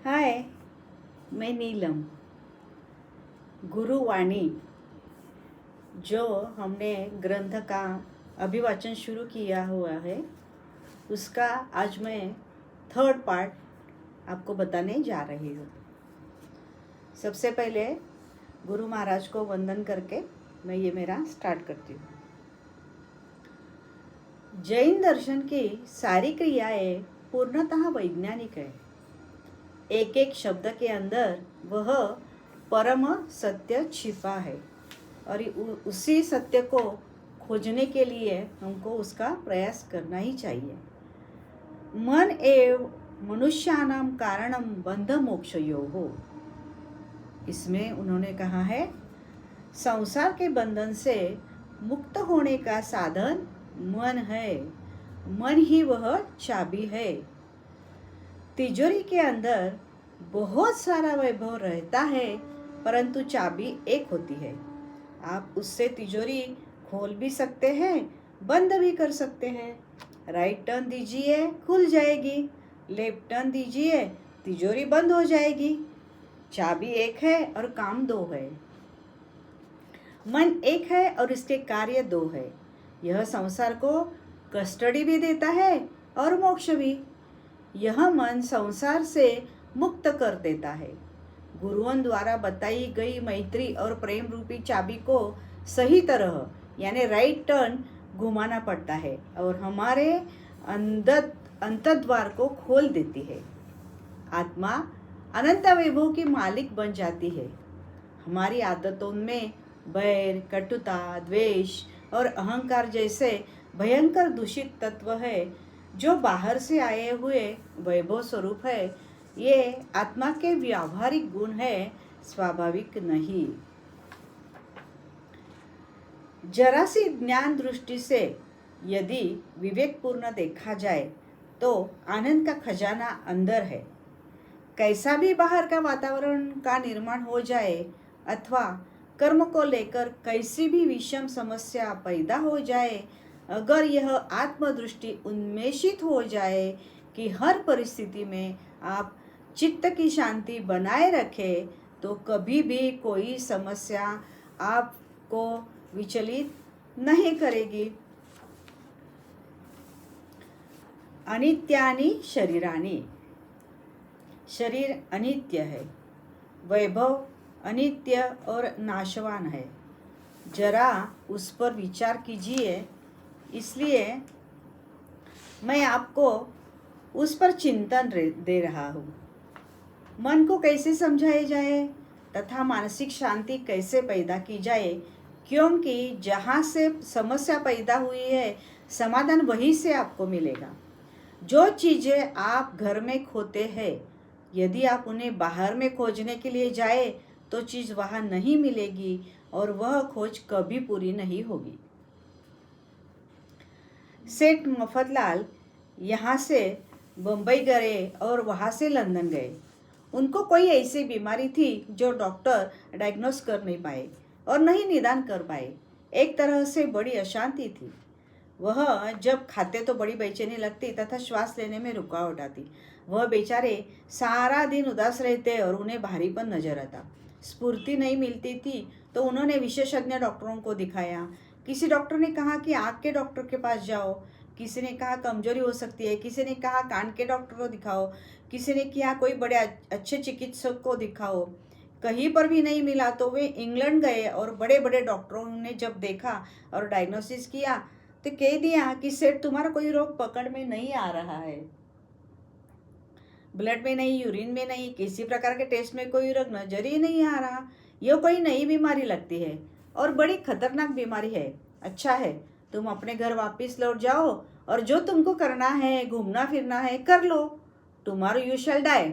हाय, मैं नीलम। गुरुवाणी जो हमने ग्रंथ का अभिवाचन शुरू किया हुआ है, उसका आज मैं थर्ड पार्ट आपको बताने जा रही हूँ। सबसे पहले गुरु महाराज को वंदन करके मैं ये मेरा स्टार्ट करती हूँ। जैन दर्शन की सारी क्रियाएं पूर्णतः वैज्ञानिक है। एक एक शब्द के अंदर वह परम सत्य छिपा है और उसी सत्य को खोजने के लिए हमको उसका प्रयास करना ही चाहिए। मन एव मनुष्यानां कारणम बंध मोक्षयोः। इसमें उन्होंने कहा है, संसार के बंधन से मुक्त होने का साधन मन है। मन ही वह चाबी है। तिजोरी के अंदर बहुत सारा वैभव रहता है, परंतु चाबी एक होती है। आप उससे तिजोरी खोल भी सकते हैं, बंद भी कर सकते हैं। राइट टर्न दीजिए, खुल जाएगी। लेफ्ट टर्न दीजिए, तिजोरी बंद हो जाएगी। चाबी एक है और काम दो है। मन एक है और इसके कार्य दो है। यह संसार को कस्टडी भी देता है और मोक्ष भी। यह मन संसार से मुक्त कर देता है। गुरुओं द्वारा बताई गई मैत्री और प्रेम रूपी चाबी को सही तरह यानी राइट टर्न घुमाना पड़ता है और हमारे अंतद्वार को खोल देती है। आत्मा अनंत वैभव की मालिक बन जाती है। हमारी आदतों में बैर, कटुता, द्वेष और अहंकार जैसे भयंकर दूषित तत्व है, जो बाहर से आए हुए वैभव स्वरूप है। ये आत्मा के व्यावहारिक गुण है, स्वाभाविक नहीं। जरा सी ज्ञान दृष्टि से यदि विवेकपूर्ण देखा जाए तो आनंद का खजाना अंदर है। कैसा भी बाहर का वातावरण का निर्माण हो जाए अथवा कर्म को लेकर कैसी भी विषम समस्या पैदा हो जाए, अगर यह आत्मदृष्टि उन्मेषित हो जाए कि हर परिस्थिति में आप चित्त की शांति बनाए रखें, तो कभी भी कोई समस्या आपको विचलित नहीं करेगी। अनित्यानि शरीरानि। शरीर अनित्य है, वैभव अनित्य और नाशवान है। जरा उस पर विचार कीजिए। इसलिए मैं आपको उस पर चिंतन दे रहा हूँ। मन को कैसे समझाया जाए तथा मानसिक शांति कैसे पैदा की जाए, क्योंकि जहाँ से समस्या पैदा हुई है, समाधान वहीं से आपको मिलेगा। जो चीज़ें आप घर में खोते हैं, यदि आप उन्हें बाहर में खोजने के लिए जाए तो चीज़ वहाँ नहीं मिलेगी और वह खोज कभी पूरी नहीं होगी। सेठ मफतलाल यहाँ से बम्बई गए और वहाँ से लंदन गए। उनको कोई ऐसी बीमारी थी जो डॉक्टर डायग्नोस कर नहीं पाए और नहीं निदान कर पाए। एक तरह से बड़ी अशांति थी। वह जब खाते तो बड़ी बेचैनी लगती तथा श्वास लेने में रुकावट आती। वह बेचारे सारा दिन उदास रहते और उन्हें भारीपन नजर आता। स्फूर्ति नहीं मिलती थी तो उन्होंने विशेषज्ञ डॉक्टरों को दिखाया। किसी डॉक्टर ने कहा कि आँख के डॉक्टर के पास जाओ, किसी ने कहा कमजोरी हो सकती है, किसी ने कहा कान के डॉक्टर को दिखाओ, किसी ने किया कोई बड़े अच्छे चिकित्सक को दिखाओ। कहीं पर भी नहीं मिला तो वे इंग्लैंड गए और बड़े बड़े डॉक्टरों ने जब देखा और डायग्नोसिस किया तो कह दिया कि सेठ तुम्हारा कोई रोग पकड़ में नहीं आ रहा है। ब्लड में नहीं, यूरिन में नहीं, किसी प्रकार के टेस्ट में कोई रोग नजर ही नहीं आ रहा। यह कोई नई बीमारी लगती है और बड़ी खतरनाक बीमारी है। अच्छा है, तुम अपने घर वापस लौट जाओ और जो तुमको करना है, घूमना फिरना है, कर लो। Tomorrow you shall die.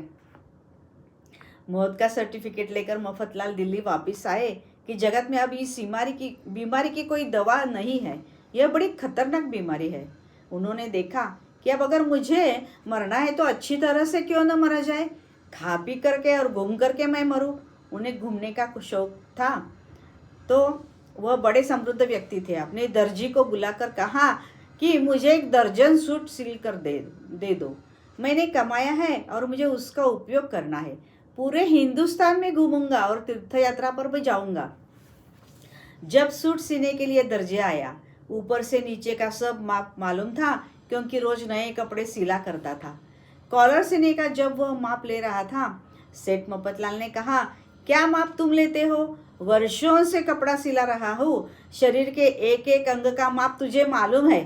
मौत का सर्टिफिकेट लेकर मफतलाल दिल्ली वापस आए कि जगत में अब इस बीमारी की कोई दवा नहीं है। यह बड़ी खतरनाक बीमारी है। उन्होंने देखा कि अब अगर मुझे मरना है तो अच्छी तरह से क्यों न मरा जाए, खा पी करके और घूम करके मैं मरूं। उन्हें घूमने का शौक था तो वह बड़े समृद्ध व्यक्ति थे। अपने दर्जी को बुलाकर कहा कि मुझे एक दर्जन सूट सिल कर दे दो। मैंने कमाया है और मुझे उसका उपयोग करना है। पूरे हिंदुस्तान में घूमूंगा और तीर्थ यात्रा पर भी जाऊंगा। जब सूट सीने के लिए दर्जी आया, ऊपर से नीचे का सब माप मालूम था, क्योंकि रोज नए कपड़े सिला करता था। कॉलर सीने का जब वह माप ले रहा था, सेठ मफतलाल ने कहा, क्या माप तुम लेते हो? वर्षों से कपड़ा सिला रहा हूँ, शरीर के एक एक अंग का माप तुझे मालूम है।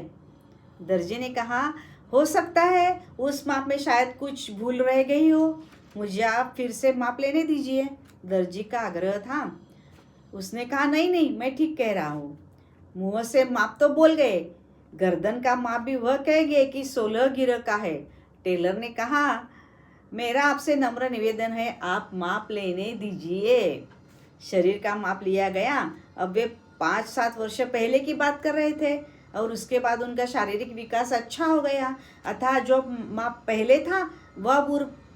दर्जी ने कहा, हो सकता है उस माप में शायद कुछ भूल रह गई हो, मुझे आप फिर से माप लेने दीजिए। दर्जी का आग्रह था। उसने कहा, नहीं नहीं, मैं ठीक कह रहा हूँ। मुंह से माप तो बोल गए, गर्दन का माप भी वह कह गए कि 16 गिरह का है। टेलर ने कहा, मेरा आपसे नम्र निवेदन है, आप माप लेने दीजिए। शरीर का माप लिया गया। अब वे 5-7 वर्ष पहले की बात कर रहे थे और उसके बाद उनका शारीरिक विकास अच्छा हो गया, अतः जो माप पहले था वह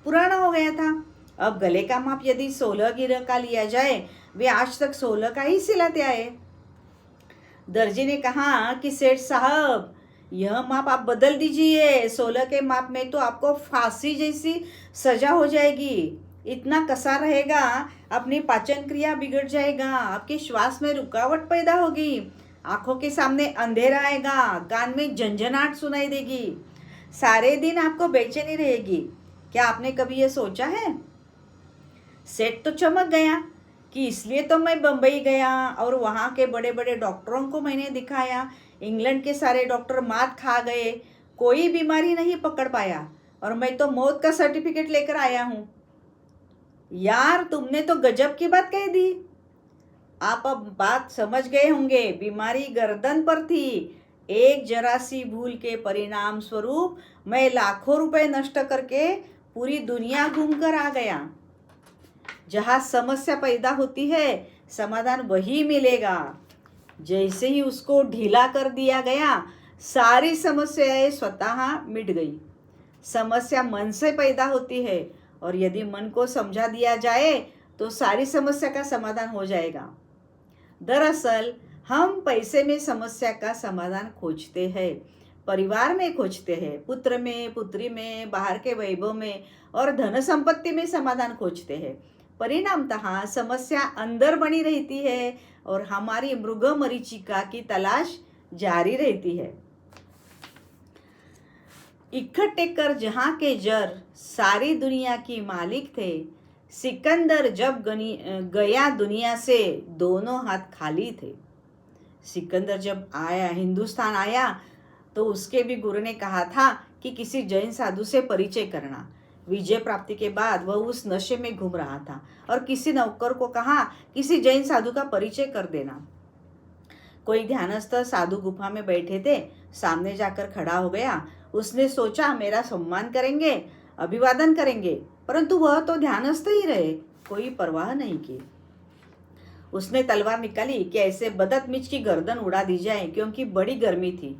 पुराना हो गया था। अब गले का माप यदि 16 गिरह का लिया जाए, वे आज तक 16 का ही सिलाते आए। दर्जी ने कहा कि सेठ साहब, यह माप आप बदल दीजिए, 16 के माप में तो आपको फांसी जैसी सजा हो जाएगी। इतना कसा रहेगा, अपनी पाचन क्रिया बिगड़ जाएगा, आपके श्वास में रुकावट पैदा होगी, आंखों के सामने अंधेरा आएगा, कान में झंझनाहट सुनाई देगी, सारे दिन आपको बेचैनी रहेगी। क्या आपने कभी यह सोचा है? सेठ तो चमक गया कि इसलिए तो मैं बम्बई गया और वहाँ के बड़े बड़े डॉक्टरों को मैंने दिखाया। इंग्लैंड के सारे डॉक्टर मात खा गए, कोई बीमारी नहीं पकड़ पाया, और मैं तो मौत का सर्टिफिकेट लेकर आया हूँ। यार, तुमने तो गजब की बात कह दी। आप अब बात समझ गए होंगे, बीमारी गर्दन पर थी। एक जरा सी भूल के परिणाम स्वरूप मैं लाखों रुपए नष्ट करके पूरी दुनिया घूमकर आ गया। जहाँ समस्या पैदा होती है, समाधान वही मिलेगा। जैसे ही उसको ढीला कर दिया गया, सारी समस्याएं स्वतः मिट गई। समस्या मन से पैदा होती है, और यदि मन को समझा दिया जाए तो सारी समस्या का समाधान हो जाएगा। दरअसल हम पैसे में समस्या का समाधान खोजते हैं, परिवार में खोजते हैं, पुत्र में, पुत्री में, बाहर के वैभव में और धन संपत्ति में समाधान खोजते हैं। परिणामतः समस्या अंदर बनी रहती है और हमारी मृग मरीचिका की तलाश जारी रहती है। इकट्ठे कर जहाँ के जर सारी दुनिया की मालिक थे, सिकंदर जब गया दुनिया से दोनों हाथ खाली थे। सिकंदर जब आया, हिंदुस्तान आया, तो उसके भी गुरु ने कहा था कि किसी जैन साधु से परिचय करना। विजय प्राप्ति के बाद वह उस नशे में घूम रहा था और किसी नौकर को कहा, किसी जैन साधु का परिचय कर देना। कोई ध्यानस्थ साधु गुफा में बैठे थे, सामने जाकर खड़ा हो गया। उसने सोचा, मेरा सम्मान करेंगे, अभिवादन करेंगे, परंतु वह तो ध्यानस्थ ही रहे, कोई परवाह नहीं की। उसने तलवार निकाली कि ऐसे बदतमीज की गर्दन उड़ा दी जाए, क्योंकि बड़ी गर्मी थी।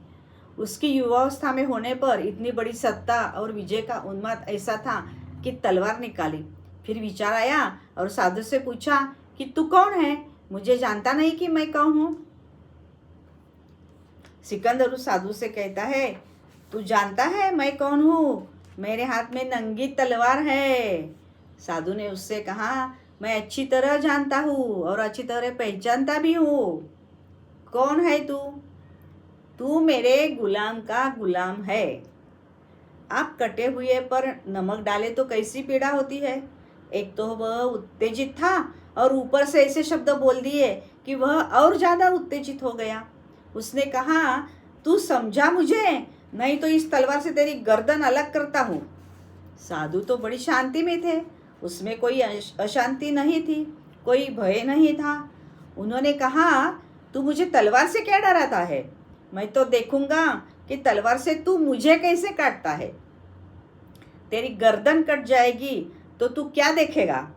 उसकी युवावस्था में होने पर इतनी बड़ी सत्ता और विजय का उन्माद ऐसा था कि तलवार निकाली। फिर विचार आया और साधु से पूछा कि तू कौन है? मुझे जानता नहीं कि मैं कौन हूँ? सिकंदर उस साधु से कहता है, तू जानता है मैं कौन हूँ? मेरे हाथ में नंगी तलवार है। साधु ने उससे कहा, मैं अच्छी तरह जानता हूँ और अच्छी तरह पहचानता भी हूँ। कौन है तू? तू मेरे गुलाम का गुलाम है। आप कटे हुए पर नमक डाले तो कैसी पीड़ा होती है। एक तो वह उत्तेजित था और ऊपर से ऐसे शब्द बोल दिए कि वह और ज्यादा उत्तेजित हो गया। उसने कहा, तू समझा मुझे, नहीं तो इस तलवार से तेरी गर्दन अलग करता हूँ। साधु तो बड़ी शांति में थे, उसमें कोई अशांति नहीं थी, कोई भय नहीं था। उन्होंने कहा, तू मुझे तलवार से क्या डराता है? मैं तो देखूंगा कि तलवार से तू मुझे कैसे काटता है। तेरी गर्दन कट जाएगी तो तू क्या देखेगा?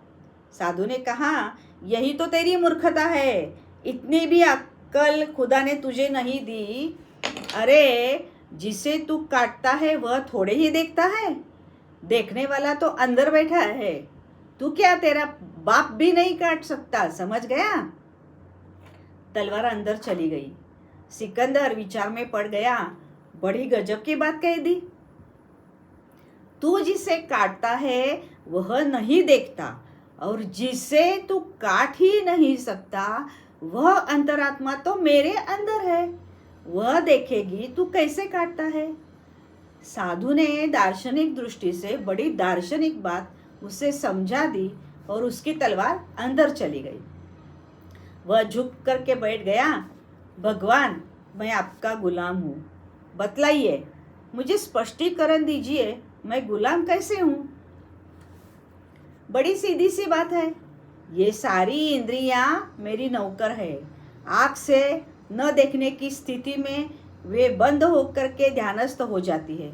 साधु ने कहा, यही तो तेरी मूर्खता है, इतनी भी अक्ल खुदा ने तुझे नहीं दी। अरे, जिसे तू काटता है वह थोड़े ही देखता है, देखने वाला तो अंदर बैठा है। तू क्या, तेरा बाप भी नहीं काट सकता, समझ गया? तलवार अंदर चली गई। सिकंदर विचार में पड़ गया, बड़ी गजब की बात कह दी। तू जिसे काटता है वह नहीं देखता, और जिसे तू काट ही नहीं सकता वह अंतरात्मा तो मेरे अंदर है, वह देखेगी तू कैसे काटता है। साधु ने दार्शनिक दृष्टि से बड़ी दार्शनिक बात उसे समझा दी और उसकी तलवार अंदर चली गई। वह झुक करके बैठ गया। भगवान, मैं आपका गुलाम हूँ, बतलाइए, मुझे स्पष्टीकरण दीजिए, मैं गुलाम कैसे हूँ। बड़ी सीधी सी बात है, ये सारी इंद्रियां मेरी नौकर है। आँख से न देखने की स्थिति में वे बंद होकर के ध्यानस्थ हो जाती है।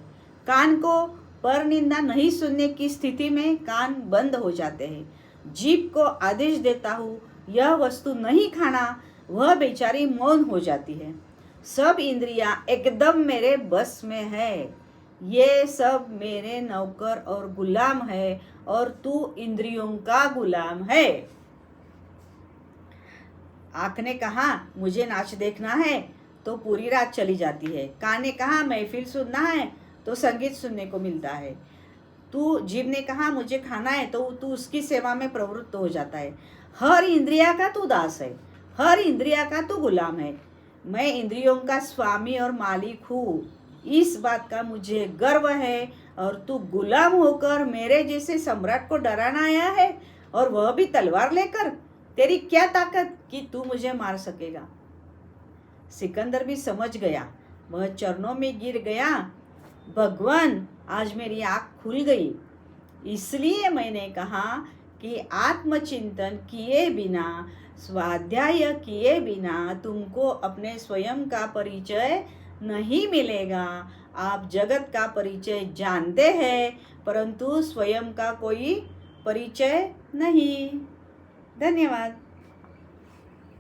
कान को पर निंदा नहीं सुनने की स्थिति में कान बंद हो जाते हैं। जीभ को आदेश देता हूँ यह वस्तु नहीं खाना, वह बेचारी मौन हो जाती है। सब इंद्रियां एकदम मेरे बस में है। ये सब मेरे नौकर और गुलाम है और तू इंद्रियों का गुलाम है। आँख ने कहा मुझे नाच देखना है तो पूरी रात चली जाती है। कान ने कहा महफिल सुनना है तो संगीत सुनने को मिलता है। जीभ ने कहा मुझे खाना है तो तू उसकी सेवा में प्रवृत्त हो जाता है। हर इंद्रिया का तू दास है, हर इंद्रिया का तू गुलाम है। मैं इंद्रियों का स्वामी और मालिक हूँ, इस बात का मुझे गर्व है। और तू गुलाम होकर मेरे जैसे सम्राट को डराना आया है, और वह भी तलवार लेकर। तेरी क्या ताकत कि तू मुझे मार सकेगा। सिकंदर भी समझ गया, वह चरणों में गिर गया। भगवान, आज मेरी आँख खुल गई। इसलिए मैंने कहा कि आत्मचिंतन किए बिना, स्वाध्याय किए बिना तुमको अपने स्वयं का परिचय नहीं मिलेगा। आप जगत का परिचय जानते हैं परंतु स्वयं का कोई परिचय नहीं। धन्यवाद।